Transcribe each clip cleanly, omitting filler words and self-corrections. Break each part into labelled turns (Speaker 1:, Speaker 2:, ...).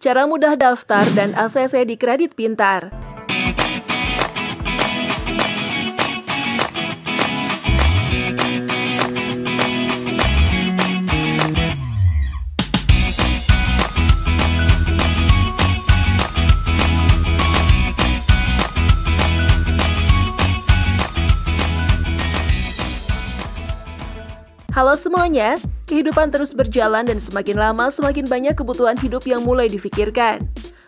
Speaker 1: Cara mudah daftar dan ACC di Kredit Pintar. Halo semuanya, kehidupan terus berjalan dan semakin lama semakin banyak kebutuhan hidup yang mulai difikirkan.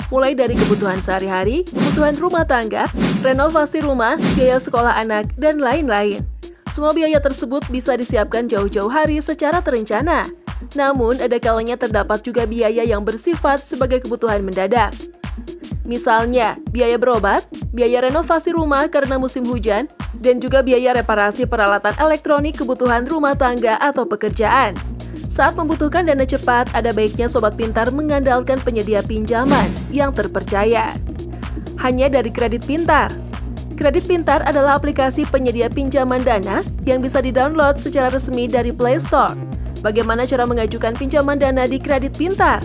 Speaker 1: Mulai dari kebutuhan sehari-hari, kebutuhan rumah tangga, renovasi rumah, biaya sekolah anak, dan lain-lain. Semua biaya tersebut bisa disiapkan jauh-jauh hari secara terencana. Namun, ada kalanya terdapat juga biaya yang bersifat sebagai kebutuhan mendadak. Misalnya, biaya berobat, biaya renovasi rumah karena musim hujan, dan juga biaya reparasi peralatan elektronik kebutuhan rumah tangga atau pekerjaan. Saat membutuhkan dana cepat, ada baiknya Sobat Pintar mengandalkan penyedia pinjaman yang terpercaya. Hanya dari Kredit Pintar. Kredit Pintar adalah aplikasi penyedia pinjaman dana yang bisa di-download secara resmi dari Play Store. Bagaimana cara mengajukan pinjaman dana di Kredit Pintar?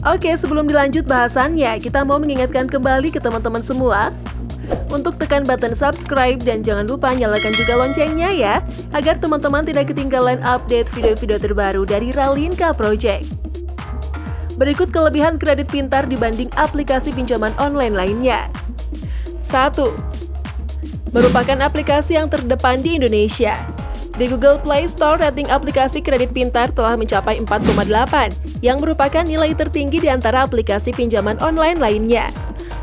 Speaker 1: Oke, sebelum dilanjut bahasannya, kita mau mengingatkan kembali ke teman-teman semua untuk tekan button subscribe dan jangan lupa nyalakan juga loncengnya ya, agar teman-teman tidak ketinggalan update video-video terbaru dari Ralinka Project. Berikut kelebihan Kredit Pintar dibanding aplikasi pinjaman online lainnya. 1. Merupakan aplikasi yang terdepan di Indonesia. Di Google Play Store, rating aplikasi Kredit Pintar telah mencapai 4,8, yang merupakan nilai tertinggi di antara aplikasi pinjaman online lainnya.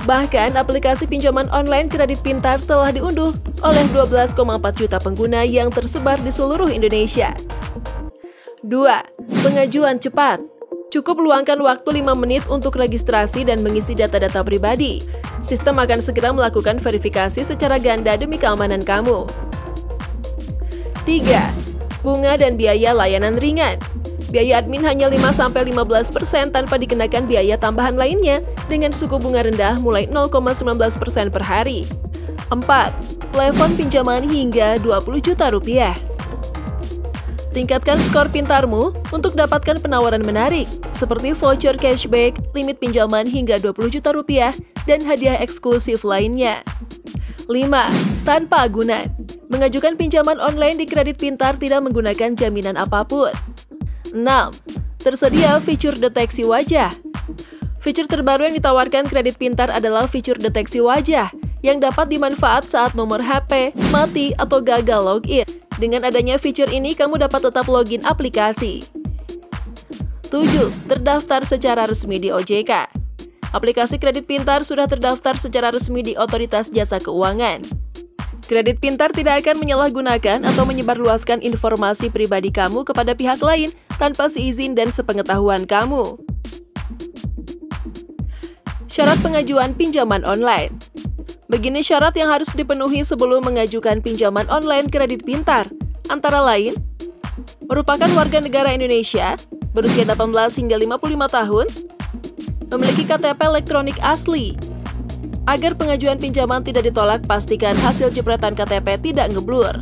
Speaker 1: Bahkan, aplikasi pinjaman online Kredit Pintar telah diunduh oleh 12,4 juta pengguna yang tersebar di seluruh Indonesia. 2. Pengajuan cepat. Cukup luangkan waktu 5 menit untuk registrasi dan mengisi data-data pribadi. Sistem akan segera melakukan verifikasi secara ganda demi keamanan kamu. 3. Bunga dan biaya layanan ringan. Biaya admin hanya 5-15% tanpa dikenakan biaya tambahan lainnya dengan suku bunga rendah mulai 0,19% per hari. 4. Plafon pinjaman hingga 20 juta rupiah. Tingkatkan skor pintarmu untuk dapatkan penawaran menarik seperti voucher cashback, limit pinjaman hingga 20 juta rupiah, dan hadiah eksklusif lainnya. 5. Tanpa agunan. Mengajukan pinjaman online di Kredit Pintar tidak menggunakan jaminan apapun. 6. Tersedia fitur deteksi wajah. Fitur terbaru yang ditawarkan Kredit Pintar adalah fitur deteksi wajah yang dapat dimanfaat saat nomor HP mati atau gagal login. Dengan adanya fitur ini, kamu dapat tetap login aplikasi. 7. Terdaftar secara resmi di OJK. Aplikasi Kredit Pintar sudah terdaftar secara resmi di Otoritas Jasa Keuangan. Kredit Pintar tidak akan menyalahgunakan atau menyebarluaskan informasi pribadi kamu kepada pihak lain tanpa seizin dan sepengetahuan kamu. Syarat pengajuan pinjaman online. Begini syarat yang harus dipenuhi sebelum mengajukan pinjaman online Kredit Pintar. Antara lain, merupakan warga negara Indonesia, berusia 18 hingga 55 tahun, memiliki KTP elektronik asli. Agar pengajuan pinjaman tidak ditolak, pastikan hasil jepretan KTP tidak ngeblur.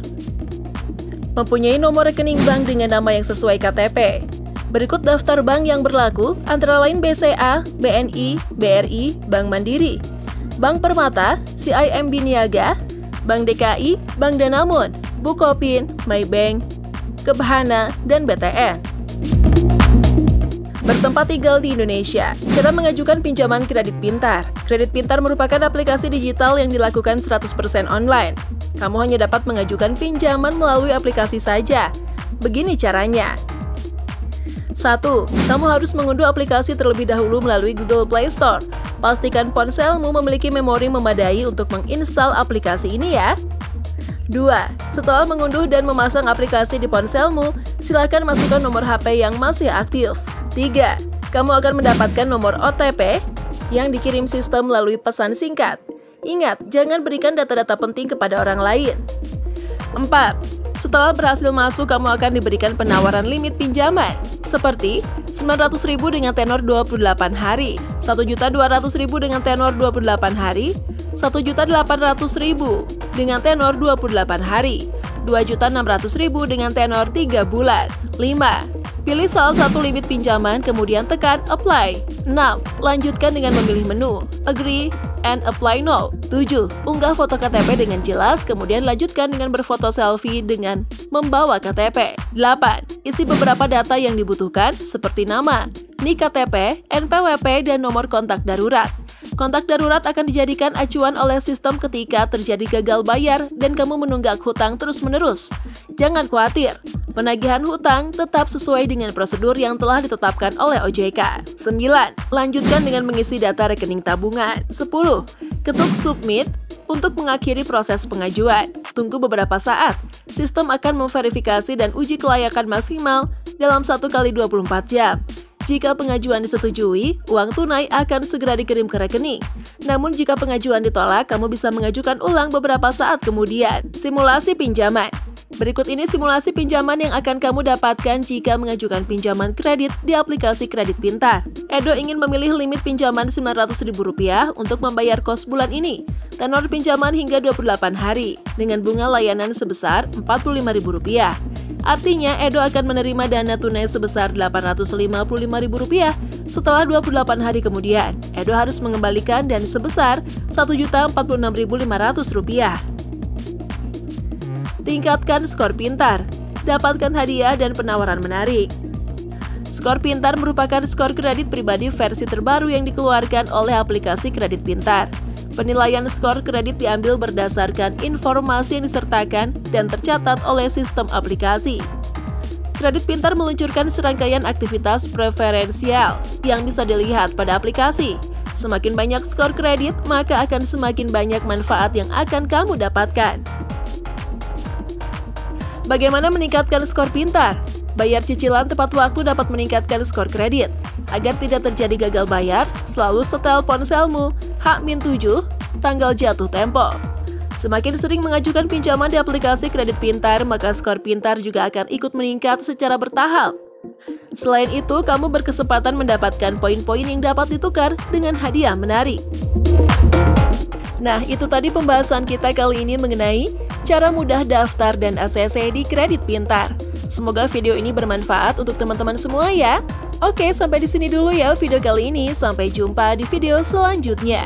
Speaker 1: Mempunyai nomor rekening bank dengan nama yang sesuai KTP. Berikut daftar bank yang berlaku, antara lain BCA, BNI, BRI, Bank Mandiri, Bank Permata, CIMB Niaga, Bank DKI, Bank Danamon, Bukopin, Maybank, Kebhana, dan BTN. Bertempat tinggal di Indonesia. Cara mengajukan pinjaman Kredit Pintar. Kredit Pintar merupakan aplikasi digital yang dilakukan 100% online. Kamu hanya dapat mengajukan pinjaman melalui aplikasi saja. Begini caranya. 1. Kamu harus mengunduh aplikasi terlebih dahulu melalui Google Play Store. Pastikan ponselmu memiliki memori memadai untuk menginstal aplikasi ini ya. 2. Setelah mengunduh dan memasang aplikasi di ponselmu, silakan masukkan nomor HP yang masih aktif. 3. Kamu akan mendapatkan nomor OTP yang dikirim sistem melalui pesan singkat. Ingat, jangan berikan data-data penting kepada orang lain. 4. Setelah berhasil masuk, kamu akan diberikan penawaran limit pinjaman seperti 900.000 dengan tenor 28 hari, 1.200.000 dengan tenor 28 hari, 1.800.000 dengan tenor 28 hari, 2.600.000 dengan tenor 3 bulan. 5. Pilih salah satu limit pinjaman, kemudian tekan Apply. 6. Lanjutkan dengan memilih menu Agree and Apply Now. 7. Unggah foto KTP dengan jelas, kemudian lanjutkan dengan berfoto selfie dengan membawa KTP. 8. Isi beberapa data yang dibutuhkan, seperti nama, NIK KTP, NPWP, dan nomor kontak darurat. Kontak darurat akan dijadikan acuan oleh sistem ketika terjadi gagal bayar dan kamu menunggak hutang terus-menerus. Jangan khawatir, penagihan hutang tetap sesuai dengan prosedur yang telah ditetapkan oleh OJK. 9. Lanjutkan dengan mengisi data rekening tabungan. 10. Ketuk Submit untuk mengakhiri proses pengajuan. Tunggu beberapa saat. Sistem akan memverifikasi dan uji kelayakan maksimal dalam 1x24 jam. Jika pengajuan disetujui, uang tunai akan segera dikirim ke rekening. Namun jika pengajuan ditolak, kamu bisa mengajukan ulang beberapa saat kemudian. Simulasi pinjaman. Berikut ini simulasi pinjaman yang akan kamu dapatkan jika mengajukan pinjaman kredit di aplikasi Kredit Pintar. Edo ingin memilih limit pinjaman Rp900.000 untuk membayar kos bulan ini. Tenor pinjaman hingga 28 hari, dengan bunga layanan sebesar Rp45.000. Artinya, Edo akan menerima dana tunai sebesar Rp855.000 setelah 28 hari kemudian. Edo harus mengembalikan dan sebesar Rp1.046.500. Tingkatkan skor pintar. Dapatkan hadiah dan penawaran menarik. Skor Pintar merupakan skor kredit pribadi versi terbaru yang dikeluarkan oleh aplikasi Kredit Pintar. Penilaian skor kredit diambil berdasarkan informasi yang disertakan dan tercatat oleh sistem aplikasi. Kredit Pintar meluncurkan serangkaian aktivitas preferensial yang bisa dilihat pada aplikasi. Semakin banyak skor kredit, maka akan semakin banyak manfaat yang akan kamu dapatkan. Bagaimana meningkatkan skor pintar? Bayar cicilan tepat waktu dapat meningkatkan skor kredit. Agar tidak terjadi gagal bayar, selalu setel ponselmu H-7 tanggal jatuh tempo. Semakin sering mengajukan pinjaman di aplikasi Kredit Pintar, maka skor pintar juga akan ikut meningkat secara bertahap. Selain itu, kamu berkesempatan mendapatkan poin-poin yang dapat ditukar dengan hadiah menarik. Nah, itu tadi pembahasan kita kali ini mengenai cara mudah daftar dan ACC di Kredit Pintar. Semoga video ini bermanfaat untuk teman-teman semua ya. Oke, sampai di sini dulu ya video kali ini. Sampai jumpa di video selanjutnya.